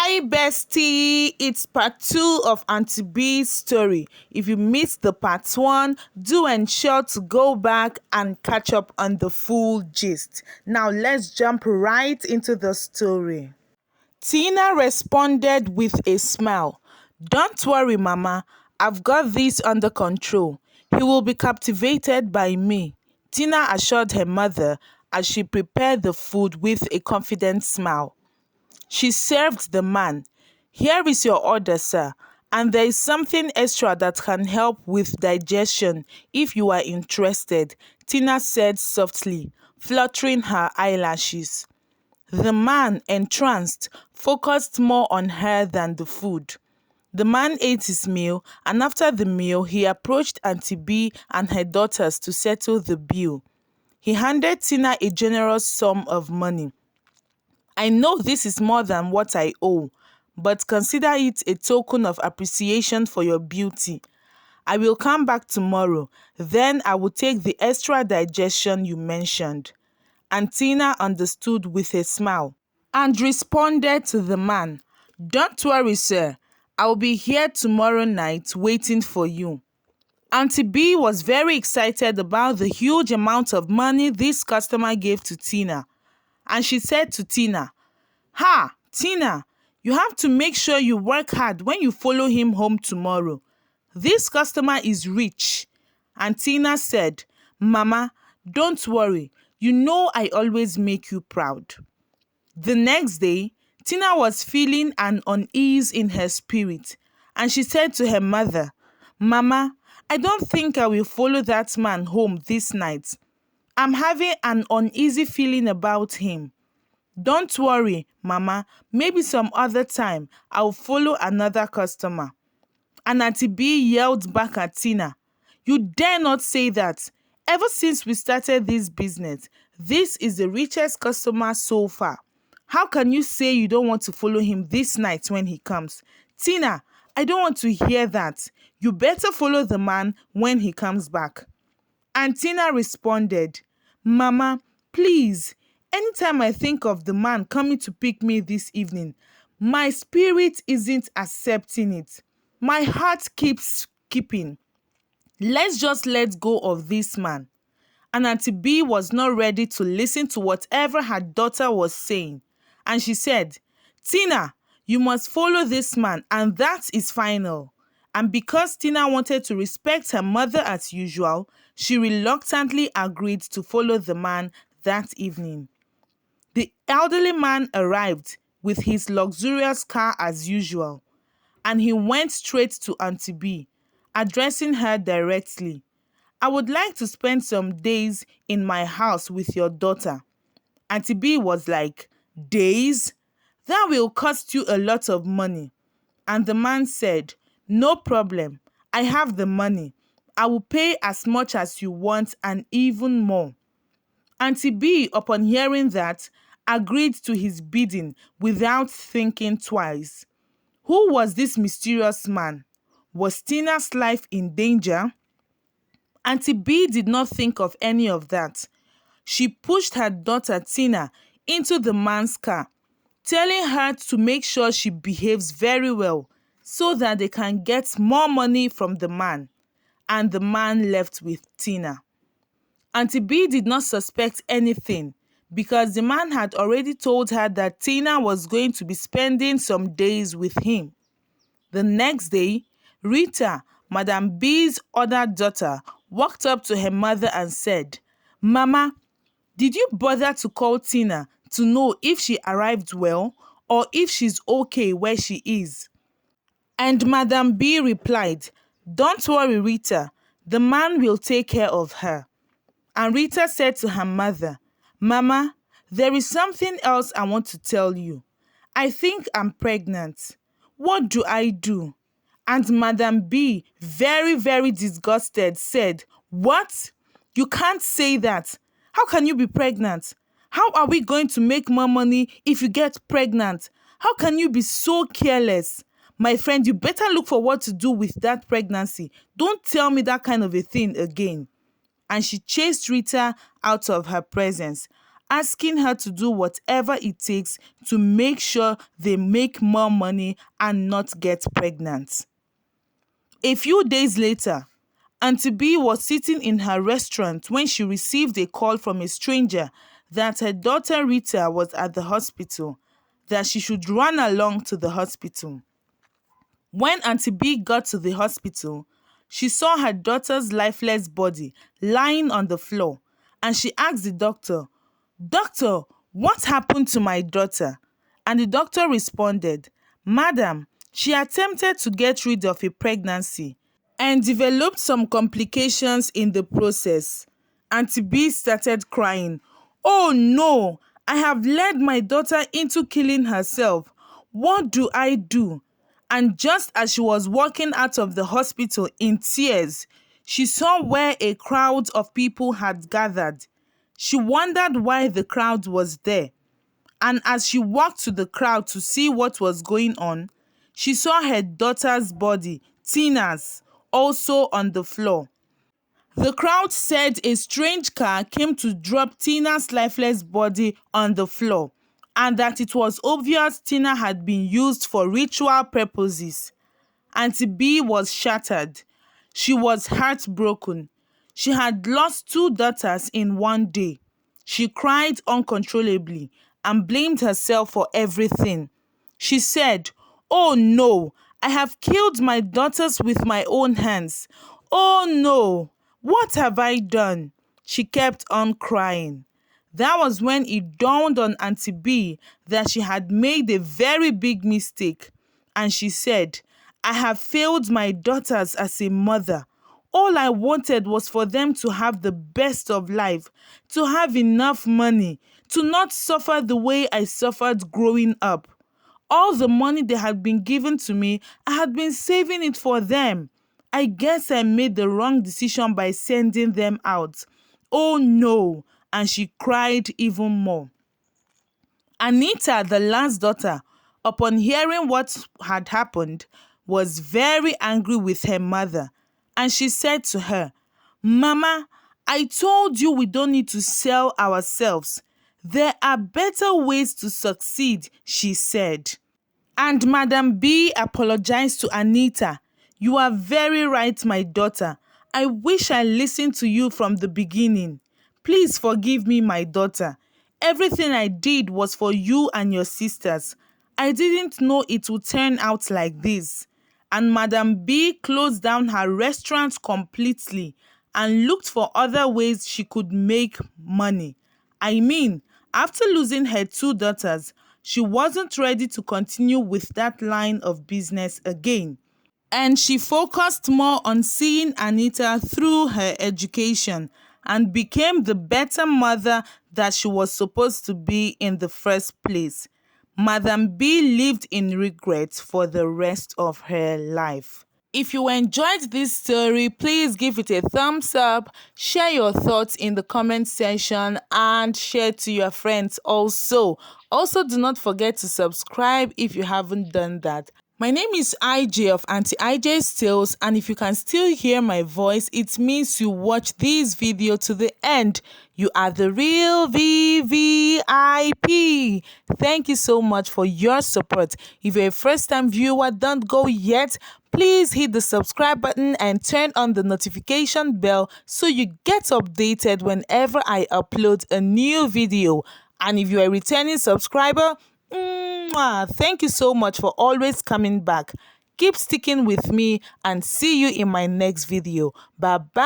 Hi bestie, it's part 2 of Aunty B's story. If you missed the part 1, do ensure to go back and catch up on the full gist. Now let's jump right into the story. Tina responded with a smile. Don't worry, Mama. I've got this under control. He will be captivated by me, Tina assured her mother as she prepared the food with a confident smile. She served the man. Here is your order, sir, and there is something extra that can help with digestion if you are interested, Tina said softly, fluttering her eyelashes. The man, entranced, focused more on her than the food. The man ate his meal, and after the meal, he approached Aunty B and her daughters to settle the bill. He handed Tina a generous sum of money. I know this is more than what I owe, but consider it a token of appreciation for your beauty. I will come back tomorrow, then I will take the extra digestion you mentioned. And Tina understood with a smile and responded to the man, Don't worry, sir. I will be here tomorrow night waiting for you. Aunty B was very excited about the huge amount of money this customer gave to Tina. And she said to Tina, Ha, Tina, you have to make sure you work hard when you follow him home tomorrow. This customer is rich. And Tina said, Mama, don't worry. You know I always make you proud. The next day, Tina was feeling an unease in her spirit, and she said to her mother, Mama, I don't think I will follow that man home this night. I'm having an uneasy feeling about him. Don't worry, Mama, maybe some other time I'll follow another customer. And Aunty B yelled back at Tina, You dare not say that. Ever since we started this business, this is the richest customer so far. How can you say you don't want to follow him this night when he comes? Tina, I don't want to hear that. You better follow the man when he comes back. And Tina responded, Mama, please, anytime I think of the man coming to pick me this evening, my spirit isn't accepting it. My heart keeps skipping. Let's just let go of this man. And Aunty B was not ready to listen to whatever her daughter was saying. And she said, Tina, you must follow this man, and that is final. And because Tina wanted to respect her mother as usual, she reluctantly agreed to follow the man that evening. The elderly man arrived with his luxurious car as usual, and he went straight to Aunty B, addressing her directly. I would like to spend some days in my house with your daughter. Aunty B was like, Days? That will cost you a lot of money. And the man said, No problem. I have the money. I will pay as much as you want and even more. Aunty B, upon hearing that, agreed to his bidding without thinking twice. Who was this mysterious man? Was Tina's life in danger? Aunty B did not think of any of that. She pushed her daughter Tina into the man's car, telling her to make sure she behaves very well so that they can get more money from the man. And the man left with Tina. Aunty B did not suspect anything because the man had already told her that Tina was going to be spending some days with him. The next day, Rita, Madam B's other daughter, walked up to her mother and said, Mama, did you bother to call Tina to know if she arrived well or if she's okay where she is? And Madam B replied, Don't worry, Rita. The man will take care of her. And Rita said to her mother, Mama, there is something else I want to tell you. I think I'm pregnant. What do I do? And Madam B, very, very disgusted, said, What? You can't say that. How can you be pregnant? How are we going to make more money if you get pregnant? How can you be so careless? My friend, you better look for what to do with that pregnancy. Don't tell me that kind of a thing again. And she chased Rita out of her presence. asking her to do whatever it takes to make sure they make more money and not get pregnant. A few days later, Aunty B was sitting in her restaurant when she received a call from a stranger that her daughter Rita was at the hospital, that she should run along to the hospital. When Aunty B got to the hospital, she saw her daughter's lifeless body lying on the floor, and she asked the doctor, "Doctor, what happened to my daughter?" And the doctor responded, "Madam, she attempted to get rid of a pregnancy and developed some complications in the process." Aunty B started crying. "Oh no, I have led my daughter into killing herself. What do I do?" And just as she was walking out of the hospital in tears, she saw where a crowd of people had gathered. She wondered why the crowd was there. And as she walked to the crowd to see what was going on, she saw her daughter's body, Tina's, also on the floor. The crowd said a strange car came to drop Tina's lifeless body on the floor, and that it was obvious Tina had been used for ritual purposes. Aunty B was shattered. She was heartbroken. She had lost two daughters in one day. She cried uncontrollably and blamed herself for everything. She said, "Oh no, I have killed my daughters with my own hands. Oh no, what have I done?" She kept on crying. That was when it dawned on Aunty B that she had made a very big mistake. And she said, "I have failed my daughters as a mother. All I wanted was for them to have the best of life, to have enough money, to not suffer the way I suffered growing up. All the money they had been given to me, I had been saving it for them. I guess I made the wrong decision by sending them out. Oh no." And she cried even more. Anita, the last daughter, upon hearing what had happened, was very angry with her mother, and she said to her, "Mama, I told you we don't need to sell ourselves. There are better ways to succeed," she said. And Madam B apologized to Anita. "You are very right, my daughter. I wish I listened to you from the beginning. Please forgive me, my daughter. Everything I did was for you and your sisters. I didn't know it would turn out like this." And Madam B closed down her restaurant completely and looked for other ways she could make money. I mean, after losing her two daughters, she wasn't ready to continue with that line of business again. And she focused more on seeing Anita through her education and became the better mother that she was supposed to be in the first place. Madam B lived in regret for the rest of her life. If you enjoyed this story, please give it a thumbs up, share your thoughts in the comment section, and share to your friends also. Also, do not forget to subscribe if you haven't done that. My name is IJ of Aunty IJ's Tales, and if you can still hear my voice, it means you watch this video to the end. You are the real VVIP. Thank you so much for your support. If you're a first-time viewer, don't go yet. Please hit the subscribe button and turn on the notification bell so you get updated whenever I upload a new video. And if you're a returning subscriber, thank you so much for always coming back. Keep sticking with me and see you in my next video. Bye bye.